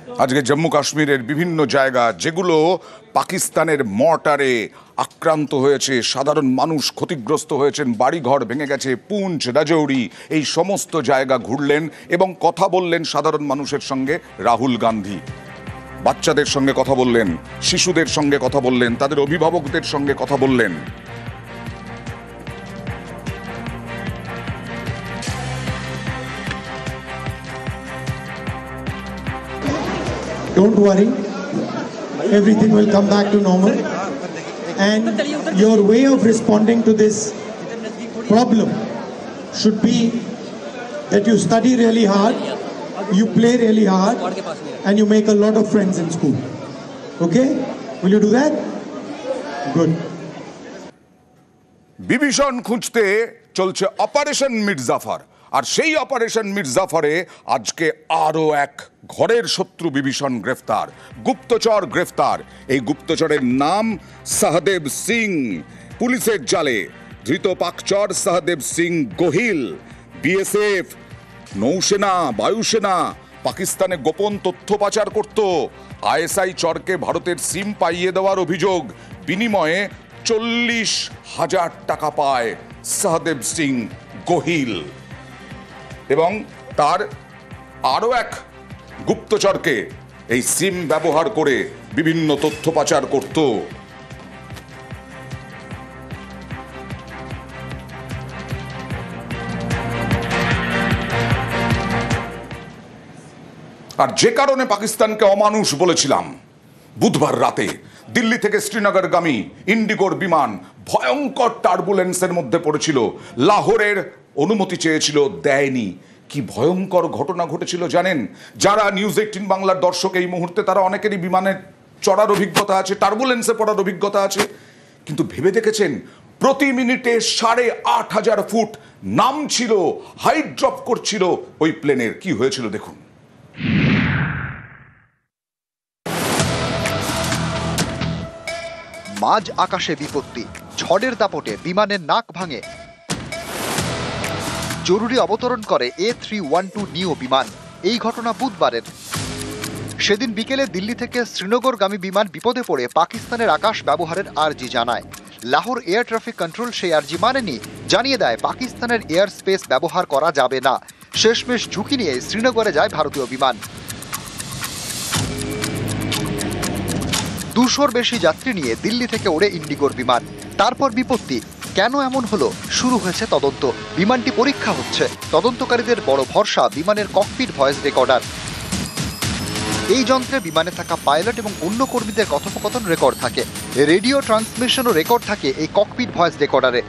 আজকে জম্মু কাশ্মীরের বিভিন্ন জায়গা যেগুলো পাকিস্তানের মর্টারে আক্রান্ত হয়েছে, সাধারণ মানুষ ক্ষতিগ্রস্ত হয়েছেন, বাড়িঘর ভেঙে গেছে, পুঞ্চ, রাজৌরি, এই সমস্ত জায়গা ঘুরলেন এবং কথা বললেন সাধারণ মানুষের সঙ্গে। রাহুল গান্ধী বাচ্চাদের সঙ্গে কথা বললেন, শিশুদের সঙ্গে কথা বললেন, তাদের অভিভাবকদের সঙ্গে কথা বললেন। Don't worry, everything will come back to normal. And your way of responding to this problem should be that you study really hard, you play really hard, and you make a lot of friends in school. Okay? Will you do that? Good. Bibhishan খুঁজতে চলছে operation Mir Jafar, আর সেই operation মির্জাফরে আজকে আরো এক ঘরের শত্রু বিভীষণ গ্রেফতার, গুপ্তচর গ্রেফতার। এই গুপ্তচরের নাম সহদেব সিং। পুলিশের জালে ধৃত পাকচর সহদেব সিং গোহিল বিএসএফ, নৌসেনা, বায়ুসেনা পাকিস্তানে গোপন তথ্য পাচার করত। আইএসআই চরকে ভারতের সিম পাইয়ে দেওয়ার অভিযোগ, বিনিময়ে 40,000 টাকা পায় সহদেব সিং গোহিল। এবং তার আরও এক গুপ্তচরকে এই সিম ব্যবহার করে বিভিন্ন তথ্য পাচার করত। আর যে কারণে পাকিস্তানকে অমানুষ বলেছিলাম, বুধবার রাতে দিল্লি থেকে শ্রীনগরগামী ইন্ডিগোর বিমান ভয়ঙ্কর টার্বুলেন্সের মধ্যে পড়েছিল। লাহোরের অনুমতি চেয়েছিল, দেয়নি। কি ভয়ঙ্কর ঘটনা ঘটেছিল জানেন? যারা নিউজ 18 বাংলার দর্শক এই মুহূর্তে, তারা অনেকেরই বিমানে চড়ার অভিজ্ঞতা আছে, টার্বুলেন্সে পড়ার অভিজ্ঞতা আছে, কিন্তু ভেবে দেখেছেন প্রতি মিনিটে 8,500 ফুট নামছিল, হাইট ড্রপ করছিল ওই প্লেনের। কি হয়েছিল দেখুন। মাঝ আকাশে বিপত্তি, ঝড়ের দাপটে বিমানের নাক ভাঙে। জরুরি অবতরণ করে A312 নিও বিমান। এই ঘটনা বুধবারের। সেদিন বিকেলে দিল্লি থেকে শ্রীনগরগামী বিমান বিপদে পড়ে পাকিস্তানের আকাশ ব্যবহারের আর্জি জানায়। লাহোর এয়ার ট্রাফিক কন্ট্রোল সেই আর্জি মানেনি, জানিয়ে দেয় পাকিস্তানের এয়ার স্পেস ব্যবহার করা যাবে না। শেষমেশ ঝুঁকি নিয়ে শ্রীনগরে যায় ভারতীয় বিমান। 200-র বেশি যাত্রী নিয়ে দিল্লি থেকে ওড়ে ইন্ডিগোর বিমান। তারপর বিপত্তি। কেন এমন হলো? শুরু হয়েছে তদন্ত। বিমানটি পরীক্ষা হচ্ছে। তদন্তকারীদের বড় ভরসা বিমানের ককপিট ভয়েস রেকর্ডার। এই যন্ত্রে বিমানে থাকা পাইলট এবং অন্য কর্মীদের কথোপকথন রেকর্ড থাকে। রেডিও ট্রান্সমিশনও রেকর্ড থাকে এই ককপিট ভয়েস রেকর্ডারে।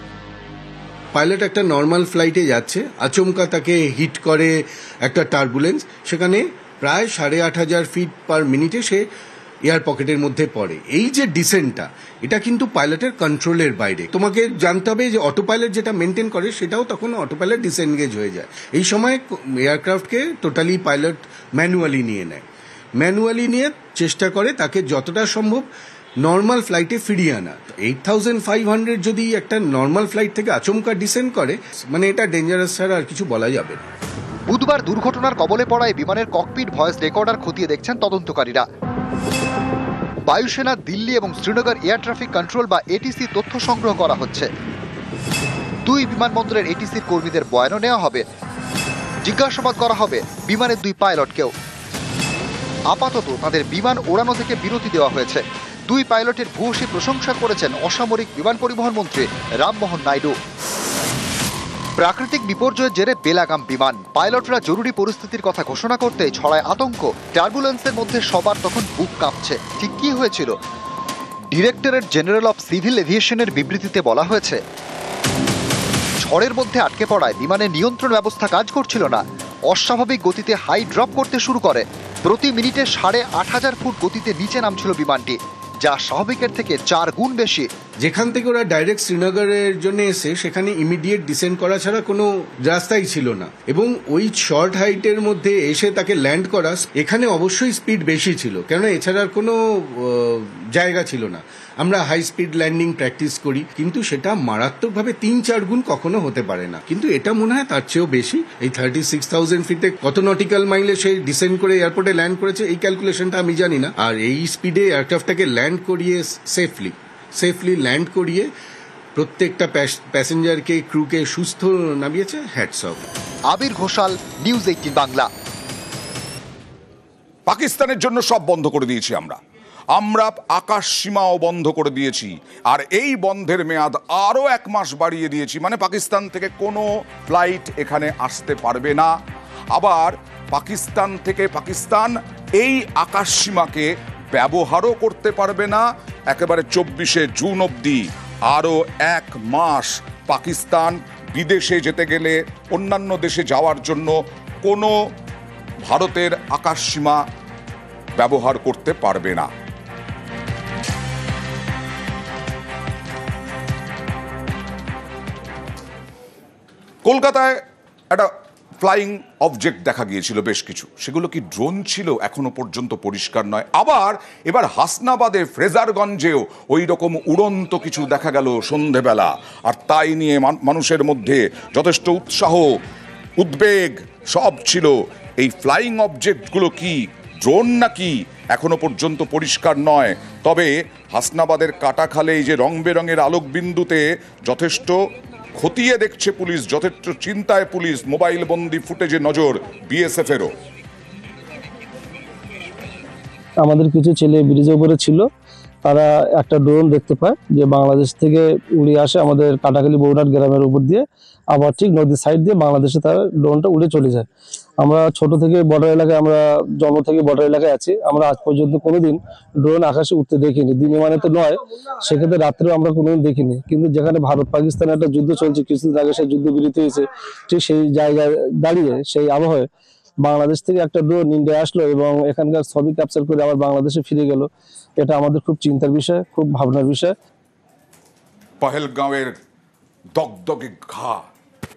পাইলট একটা নর্মাল ফ্লাইটে যাচ্ছে, আচমকা তাকে হিট করে একটা টার্বুলেন্স, সেখানে প্রায় 8,500 ফিট পার মিনিটে সে এয়ার পকেটের মধ্যে পড়ে। এই যে ডিসেন্টটা, এটা কিন্তু পাইলটের কন্ট্রোলের বাইরে। তোমাকে জানতে হবে যে অটো পাইলট যেটা মেনটেন করে, সেটাও তখন অটো পাইলট ডিসএনগেজ হয়ে যায়। এই সময় এয়ারক্রাফটকে টোটালি পাইলট ম্যানুয়ালি নিয়ে নেয়। ম্যানুয়ালি নিয়ে চেষ্টা করে তাকে যতটা সম্ভব নর্মাল ফ্লাইটে ফিরিয়ে আনা। 8,500 যদি একটা নর্মাল ফ্লাইট থেকে আচমকা ডিসেন্ড করে, মানে এটা ডেঞ্জারাস ছাড়া আর কিছু বলা যাবে না। বুধবার দুর্ঘটনার কবলে পড়ায় বিমানের ককপিট ভয়েস রেকর্ডার খতিয়ে দেখছেন তদন্তকারীরা। বায়ুসেনা, দিল্লি এবং শ্রীনগর এয়ার ট্রাফিক কন্ট্রোল বা এটিসি তথ্য সংগ্রহ করা হচ্ছে। 2 বিমানবন্দরের এটিসির কর্মীদের বয়ানও নেওয়া হবে। জিজ্ঞাসাবাদ করা হবে বিমানের 2 পাইলটকেও। আপাতত তাদের বিমান ওড়ানো থেকে বিরতি দেওয়া হয়েছে। 2 পাইলটের ভূয়সী প্রশংসা করেছেন অসামরিক বিমান পরিবহন মন্ত্রী রামমোহন নাইডু। প্রাকৃতিক বিপর্যয়ের জেরে বেলাগাম বিমান। পাইলটরা জরুরি পরিস্থিতির কথা ঘোষণা করতেই ছড়ায় আতঙ্ক। টার্বুলেন্সের মধ্যে সবার তখন বুক কাঁপছে। ঠিক কি হয়েছিল? ডিরেক্টরেট জেনারেল অফ সিভিল এভিয়েশনের বিবৃতিতে বলা হয়েছে, ঝড়ের মধ্যে আটকে পড়ায় বিমানের নিয়ন্ত্রণ ব্যবস্থা কাজ করছিল না। অস্বাভাবিক গতিতে হাই ড্রপ করতে শুরু করে। প্রতি মিনিটে 8,500 ফুট গতিতে নিচে নামছিল বিমানটি, যা স্বাভাবিকের থেকে 4 গুণ বেশি। যেখান থেকে ওরা ডাইরেক্ট শ্রীনগরের জন্য এসে সেখানে ইমিডিয়েট ডিসেন্ড করা ছাড়া কোনো রাস্তাই ছিল না, এবং ওই শর্ট হাইটের মধ্যে এসে তাকে ল্যান্ড করা, এখানে অবশ্যই স্পিড বেশি ছিল, কেননা এছাড়া আর কোনো জায়গা ছিল না। আমরা হাই স্পিড ল্যান্ডিং প্র্যাকটিস করি, কিন্তু সেটা মারাত্মকভাবে 3-4 গুণ কখনো হতে পারে না, কিন্তু এটা মনে হয় তার চেয়েও বেশি। এই 36,000 ফিটে কত নটিক্যাল মাইলে সে ডিসেন্ড করে এয়ারপোর্টে ল্যান্ড করেছে এই ক্যালকুলেশনটা আমি জানি না। আর এই স্পিডে এয়ারক্রাফটটাকে ল্যান্ড করিয়ে সেফলি ল্যান্ড করিয়ে প্রত্যেকটা প্যাসেঞ্জারকে, ক্রুকে সুস্থ নামিয়েছে, হ্যাটস অফ। আবির ঘোষাল, নিউজ 18 বাংলা। পাকিস্তানের জন্য সব বন্ধ করে দিয়েছি আমরা আকাশ সীমাও বন্ধ করে দিয়েছি, আর এই বন্ধের মেয়াদ আরো 1 মাস বাড়িয়ে দিয়েছি। মানে পাকিস্তান থেকে কোনো ফ্লাইট এখানে আসতে পারবে না। আবার পাকিস্তান এই আকাশ সীমাকে ব্যবহারও করতে পারবে না। একেবারে 24শে জুন অবধি আরো 1 মাস পাকিস্তান বিদেশে যেতে গেলে, অন্যান্য দেশে যাওয়ার জন্য কোনো ভারতের আকাশ সীমা ব্যবহার করতে পারবে না। কলকাতায় একটা ফ্লাইং অবজেক্ট দেখা গিয়েছিল বেশ কিছু, সেগুলো কি ড্রোন ছিল এখনো পর্যন্ত পরিষ্কার নয়। আবার এবার হাসনাবাদে, ফ্রেজারগঞ্জেও ওই রকম উড়ন্ত কিছু দেখা গেল সন্ধেবেলা, আর তাই নিয়ে মানুষের মধ্যে যথেষ্ট উৎসাহ, উদ্বেগ সব ছিল। এই ফ্লাইং অবজেক্টগুলো কি ড্রোন নাকি এখনো পর্যন্ত পরিষ্কার নয়। তবে হাসনাবাদের কাটাখালে এই যে রং বেরঙের আলোকবিন্দুতে যথেষ্ট খতিয়ে দেখছে পুলিশ, যথেষ্ট চিন্তায় পুলিশ। মোবাইল বন্দি ফুটেজে নজর বিএসএফেরও। আমাদের কিছু ছেলে ব্রিজের উপরে ছিল, তারা একটা ড্রোন দেখতে পায় যে বাংলাদেশ থেকে উড়ে আসে আমাদের কাটাখালী বৌরাট গ্রামের উপর দিয়ে, আবার ঠিক নদীর সাইড দিয়ে বাংলাদেশে তার ড্রোনটা উড়ে চলে যায়। আমরা ছোট থেকে বর্ডার এলাকায়, আমরা জন্ম থেকে বর্ডার এলাকায় আছি, আমরা আজ পর্যন্ত কোনোদিন ড্রোন আকাশে উঠতে দেখিনি। দিনে মানে তো নয়, সেক্ষেত্রে রাত্রেও আমরা কোনোদিন দেখিনি। কিন্তু যেখানে ভারত পাকিস্তানের একটা যুদ্ধ চলছে, কিছুদিন আগে সেই যুদ্ধ বিরতি হয়েছে, ঠিক সেই জায়গায় দাঁড়িয়ে সেই আবহাওয়ায় বাংলাদেশ থেকে একটা ড্রোন ইন্ডিয়া আসলো এবং এখানকার ছবি ক্যাপচার করে আবার বাংলাদেশে ফিরে গেল। এটা আমাদের খুব চিন্তার বিষয়, খুব ভাবনার বিষয়। পহেলগাঁওয়ের দগদগে ঘা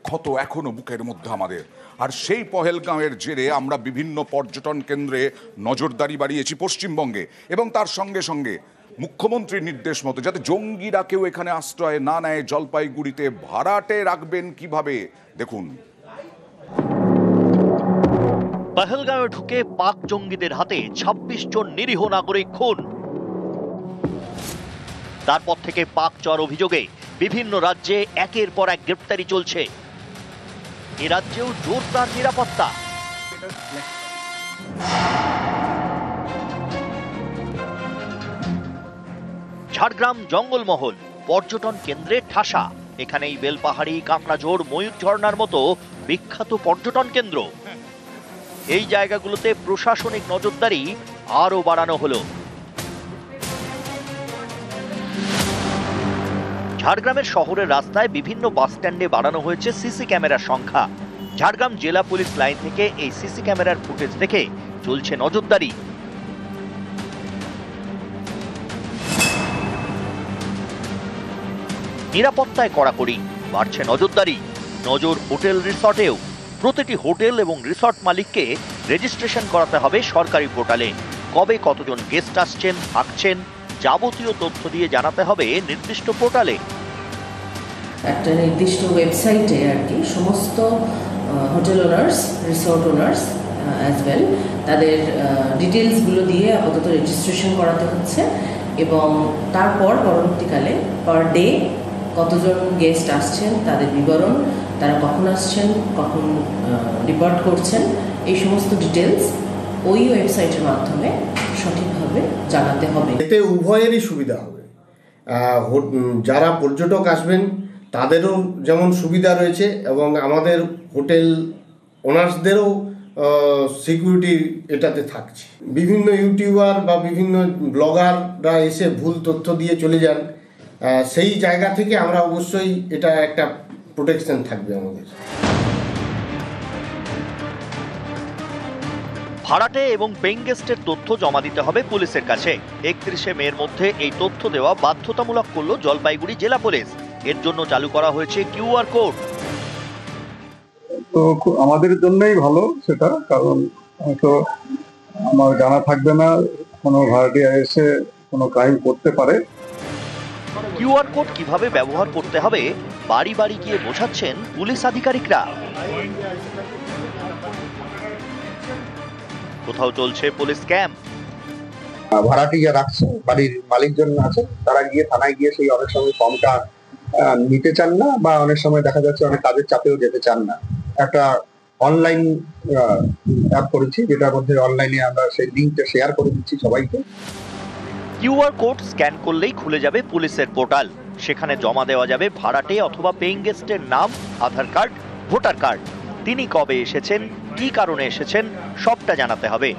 ক্ষত এখনো বুকের মধ্যে আমাদের। আর সেই পহেলগাঁওয়ের জেরে আমরা বিভিন্ন পর্যটন কেন্দ্রে নজরদারি বাড়িয়েছি পশ্চিমবঙ্গে, এবং তার সঙ্গে সঙ্গে মুখ্যমন্ত্রীর নির্দেশ মতো যাতে জঙ্গিরা কেউ এখানে আশ্রয় না নেয়। জলপাইগুড়িতে ভাড়াটে রাখবেন কিভাবে দেখুন। পহেলগাঁওয়ে ঢুকে পাক জঙ্গিদের হাতে 26 জন নিরীহ নাগরিক খুন। তারপর থেকে পাক চর অভিযোগে বিভিন্ন রাজ্যে একের পর এক গ্রেপ্তারি চলছে। এ রাজ্যেও জোরদার নিরাপত্তা। ঝাড়গ্রাম জঙ্গলমহল পর্যটন কেন্দ্রে ঠাসা। এখানেই বেলপাহাড়ি, কাঁকড়াঝোড়, ময়ূর ঝর্ণার মতো বিখ্যাত পর্যটন কেন্দ্র। এই জায়গাগুলোতে প্রশাসনিক নজরদারি আরো বাড়ানো হলো। ঝাড়গ্রামের শহরের রাস্তায় বিভিন্ন বাস স্ট্যান্ডে বাড়ানো হয়েছে সিসি ক্যামেরার সংখ্যা। ঝাড়গ্রাম জেলা পুলিশ লাইন থেকে এই সিসি ক্যামেরার ফুটেজ দেখে চলছে নজরদারি। নিরাপত্তায় কড়াকড়ি, বাড়ছে নজরদারি। নজর হোটেল রিসর্টেও। প্রতিটি হোটেল এবং রিসর্ট মালিককে রেজিস্ট্রেশন করাতে হবে সরকারি পোর্টালে। কবে কতজন গেস্ট আসছেন, থাকছেন, যাবতীয় তথ্য দিয়ে জানাতে হবে নির্দিষ্ট পোর্টালে। একটা নির্দিষ্ট ওয়েবসাইটে আর কি সমস্ত hotel owners, resort owners as well তাদের ডিটেলসগুলো দিয়ে আপাতত রেজিস্ট্রেশন করাতে হচ্ছে, এবং তারপর পরবর্তীকালে পার ডে কতজন গেস্ট আসছেন, তাদের বিবরণ, তারা কখন আসছেন, কখন ডিপার্ট করছেন, এই সমস্ত ডিটেলস ওই ওয়েবসাইটের মাধ্যমে সঠিকভাবে জানাতে হবে। এতে উভয়েরই সুবিধা হবে। যারা পর্যটক আসবেন তাদেরও যেমন সুবিধা রয়েছে, এবং আমাদের হোটেল ওনার্সদেরও সিকিউরিটি এটাতে থাকছে। বিভিন্ন ইউটিউবার বা বিভিন্ন ব্লগাররা এসে ভুল তথ্য দিয়ে চলে যান, সেই জায়গা থেকে আমরা অবশ্যই এটা একটা প্রোটেকশন থাকবে আমাদের। ভাড়াটে এবং পেইং গেস্টের তথ্য জমা দিতে হবে পুলিশের কাছে। 31শে মের মধ্যে এই তথ্য দেওয়া বাধ্যতামূলক করল জলপাইগুড়ি জেলা পুলিশ। এর জন্য চালু করা হয়েছে কিউআর কোড। তো আমাদের জন্যই ভালো সেটা, কারণ হয়তো আমার জানা থাকবে না, কোনো ভাড়াটিয়া এসে কোনো ক্রাইম করতে পারে। কিউআর কোড কিভাবে ব্যবহার করতে হবে বাড়ি বাড়ি গিয়ে বোঝাচ্ছেন পুলিশ আধিকারিকরা। কোথাও চলছে পুলিশ ক্যাম্প। ভাড়াটিয়া রাখছে, বাড়ির মালিকজন আছে, তারা গিয়ে থানায় গিয়ে সেই অনেক সময় ফর্মটা নিতে চান না, বা অনেক সময় দেখা যাচ্ছে অনেক কাজের চাপেও যেতে চান না। একটা অনলাইন অ্যাপ করেছি, যেটার মধ্যে অনলাইনে আমরা সেই লিঙ্কটা শেয়ার করে দিচ্ছি সবাইকে। কিউআর কোড স্ক্যান করলেই খুলে যাবে পুলিশের পোর্টাল। সেখানে জমা দেওয়া যাবে ভাড়াটে অথবা পেইং গেস্টের নাম, আধার কার্ড, ভোটার কার্ড। তিনি কবে এসেছেন, কি কারণে এসেছেন, সবটা জানাতে হবে।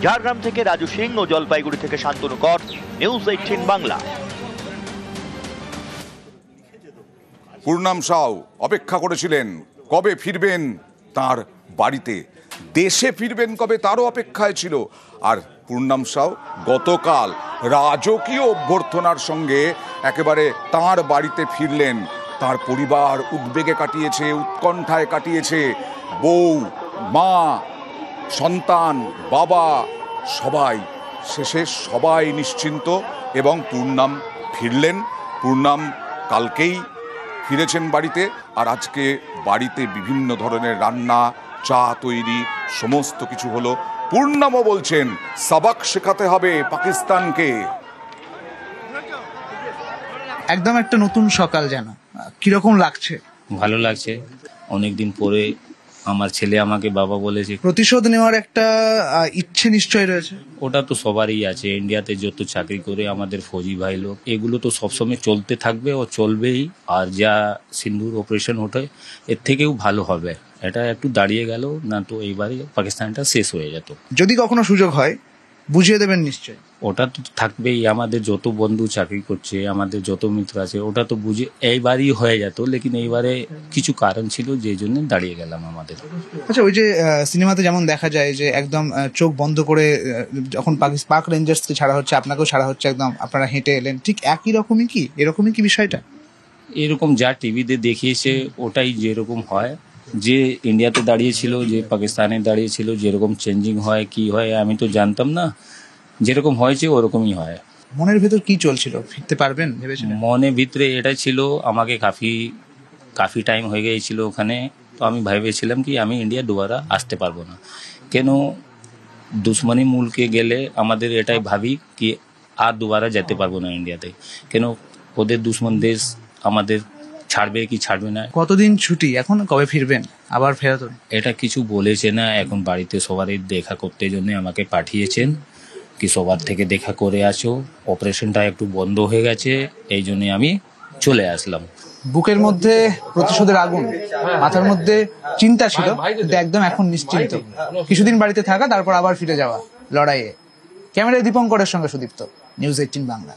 ঝাড়গ্রাম থেকে রাজু সিং ও জলপাইগুড়ি থেকে শান্তনু কর, নিউজ 18 বাংলা। পূর্ণাম সাউ অপেক্ষা করেছিলেন কবে ফিরবেন তার বাড়িতে, দেশে ফিরবেন কবে তারও অপেক্ষায় ছিল। আর পূর্ণাম সাউ গতকাল রাজকীয় অভ্যর্থনার সঙ্গে একেবারে তার বাড়িতে ফিরলেন। তার পরিবার উদ্বেগে কাটিয়েছে, উৎকণ্ঠায় কাটিয়েছে। বউ, মা, সন্তান, বাবা, সবাই শেষে সবাই নিশ্চিন্ত এবং পূর্ণাম ফিরলেন। পূর্ণাম কালকেই ফিরেছেন বাড়িতে, আর আজকে বাড়িতে বিভিন্ন ধরনের রান্না, চা তৈরি, সমস্ত কিছু হলো। পূর্ণামও বলছেন সাবাক শেখাতে হবে পাকিস্তানকে। একদম একটা নতুন সকাল, যেন কিরকম লাগছে? ভালো লাগছে, অনেকদিন পরে আমার ছেলে আমাকে বাবা বলেছে। প্রতিশোধ নেওয়ার একটা ইচ্ছে নিশ্চয়ই রয়েছে। ওটা তো সবারই আছে, ইন্ডিয়াতে যত চাকরি করে আমাদের ফৌজি ভাই লোক, এগুলো তো সবসময় চলতে থাকবে ও চলবেই। আর যা সিন্ধুর অপারেশন ওঠে এর থেকেও ভালো হবে। এটা একটু দাঁড়িয়ে গেল না তো এইবারে পাকিস্তানটা শেষ হয়ে যেত। যদি কখনো সুযোগ হয় বুঝিয়ে দেবেন নিশ্চয়। ওটা তো থাকবেই, আমাদের যত বন্ধু চাকরি করছে, আমাদের যত মিত্র আছে, ওটা তো বুঝে এইবারই হয়ে যেত, লেকিন এইবারে কিছু কারণ ছিল যেই জন্য দাঁড়িয়ে গেলাম আমাদের। আচ্ছা, ওই যে সিনেমাতে যেমন দেখা যায় যে একদম চোখ বন্ধ করে যখন পাক রেঞ্জার্সকে ছাড়া হচ্ছে, আপনাকেও ছাড়া হচ্ছে, একদম আপনারা হেঁটে এলেন, ঠিক একই রকমই কি, এরকমই কি বিষয়টা? এরকম যা টিভিতে দেখিয়েছে ওটাই যেরকম হয়, যে ইন্ডিয়াতে দাঁড়িয়েছিল, যে পাকিস্তানে দাঁড়িয়েছিল, যেরকম চেঞ্জিং হয় কি হয় আমি তো জানতাম না, যেরকম হয়েছে ওরকমই হয়। মনের ভেতর কি চলছিল, ফিরতে পারবেন ভেবেছিলেন? মনের ভিতরে এটা ছিল, আমাকে কাফি টাইম হয়ে গিয়েছিল ওখানে, তো আমি ভেবেছিলাম কি আমি ইন্ডিয়া দুবারা আসতে পারবো না। কেন দুশ্মনী মুলকে গেলে আমাদের এটাই ভাবি কি আর দুবারা যেতে পারবো না ইন্ডিয়াতে, কেন ওদের দুশ্মন দেশ আমাদের ছাড়বে কি ছাড়বে না। কতদিন ছুটি এখন, কবে ফিরবেন আবার ফেরত? এটা কিছু বলেছে না, এখন বাড়িতে সবারই দেখা করতে জন্য আমাকে পাঠিয়েছেন কি সবার থেকে দেখা করে আসো, অপারেশনটা একটু বন্ধ হয়ে গেছে, এই জন্য আমি চলে আসলাম। বুকের মধ্যে প্রতিশোধের আগুন, মাথার মধ্যে চিন্তা ছিল, কিন্তু একদম এখন নিশ্চিন্ত। কিছুদিন বাড়িতে থাকা, তারপর আবার ফিরে যাওয়া লড়াইয়ে। ক্যামেরায় দীপঙ্করের সঙ্গে সুদীপ্ত, নিউজ 18 বাংলা।